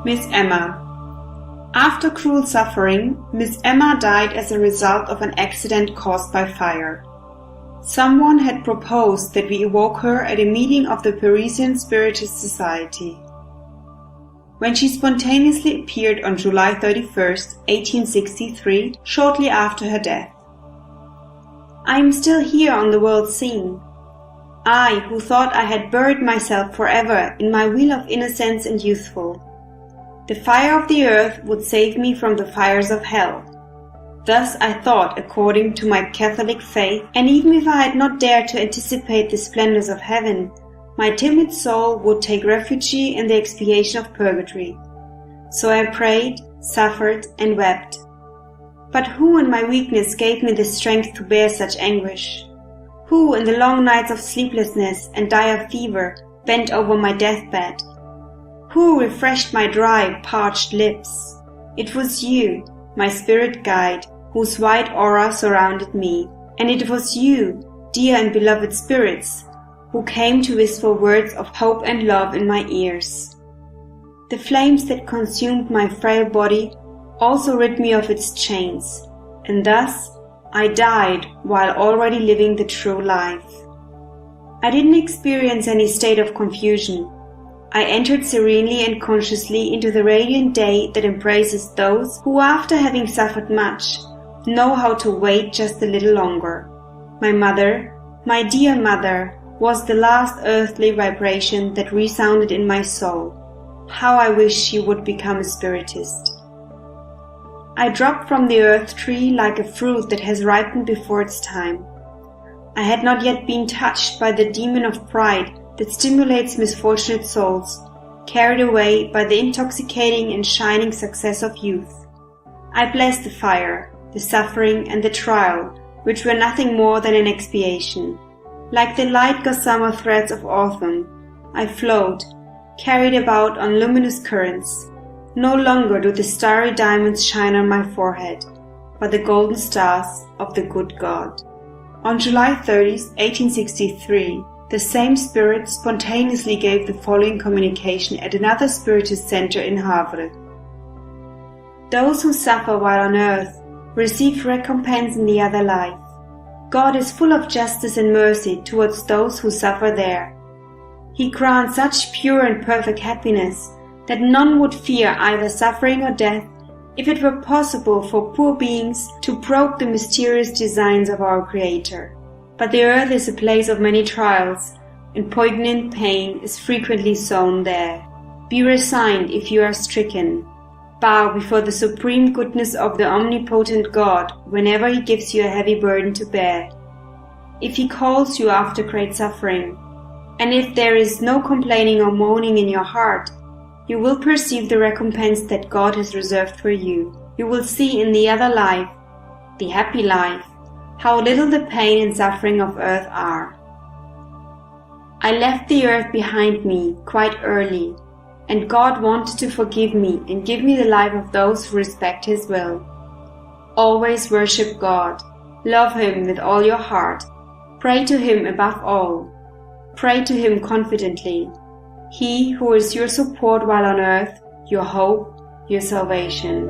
Miss Emma. After cruel suffering, Miss Emma died as a result of an accident caused by fire. Someone had proposed that we evoke her at a meeting of the Parisian Spiritist Society. When she spontaneously appeared on July 31st, 1863, shortly after her death. I am still here on the world scene. I, who thought I had buried myself forever in my wheel of innocence and youthful. The fire of the earth would save me from the fires of hell. Thus I thought according to my Catholic faith, and even if I had not dared to anticipate the splendors of heaven, my timid soul would take refuge in the expiation of purgatory. So I prayed, suffered, and wept. But who in my weakness gave me the strength to bear such anguish? Who in the long nights of sleeplessness and dire fever bent over my deathbed? Who refreshed my dry, parched lips? It was you, my spirit guide, whose white aura surrounded me, and it was you, dear and beloved spirits, who came to whisper words of hope and love in my ears. The flames that consumed my frail body also rid me of its chains, and thus I died while already living the true life. I didn't experience any state of confusion. I entered serenely and consciously into the radiant day that embraces those who, after having suffered much, know how to wait just a little longer. My mother, my dear mother, was the last earthly vibration that resounded in my soul. How I wish she would become a spiritist. I dropped from the earth tree like a fruit that has ripened before its time. I had not yet been touched by the demon of pride that stimulates misfortunate souls, carried away by the intoxicating and shining success of youth. I blessed the fire, the suffering, and the trial, which were nothing more than an expiation. Like the light gossamer threads of autumn, I flowed, carried about on luminous currents. No longer do the starry diamonds shine on my forehead, but the golden stars of the good God. On July 30th, 1863, the same spirit spontaneously gave the following communication at another spiritist center in Havre. Those who suffer while on earth receive recompense in the other life. God is full of justice and mercy towards those who suffer there. He grants such pure and perfect happiness that none would fear either suffering or death if it were possible for poor beings to probe the mysterious designs of our Creator. But the earth is a place of many trials, and poignant pain is frequently sown there. Be resigned if you are stricken. Bow before the supreme goodness of the omnipotent God whenever He gives you a heavy burden to bear. If He calls you after great suffering, and if there is no complaining or moaning in your heart, you will perceive the recompense that God has reserved for you. You will see in the other life, the happy life, how little the pain and suffering of earth are. I left the earth behind me quite early, and God wanted to forgive me and give me the life of those who respect His will. Always worship God. Love Him with all your heart. Pray to Him above all. Pray to Him confidently. He who is your support while on earth, your hope, your salvation.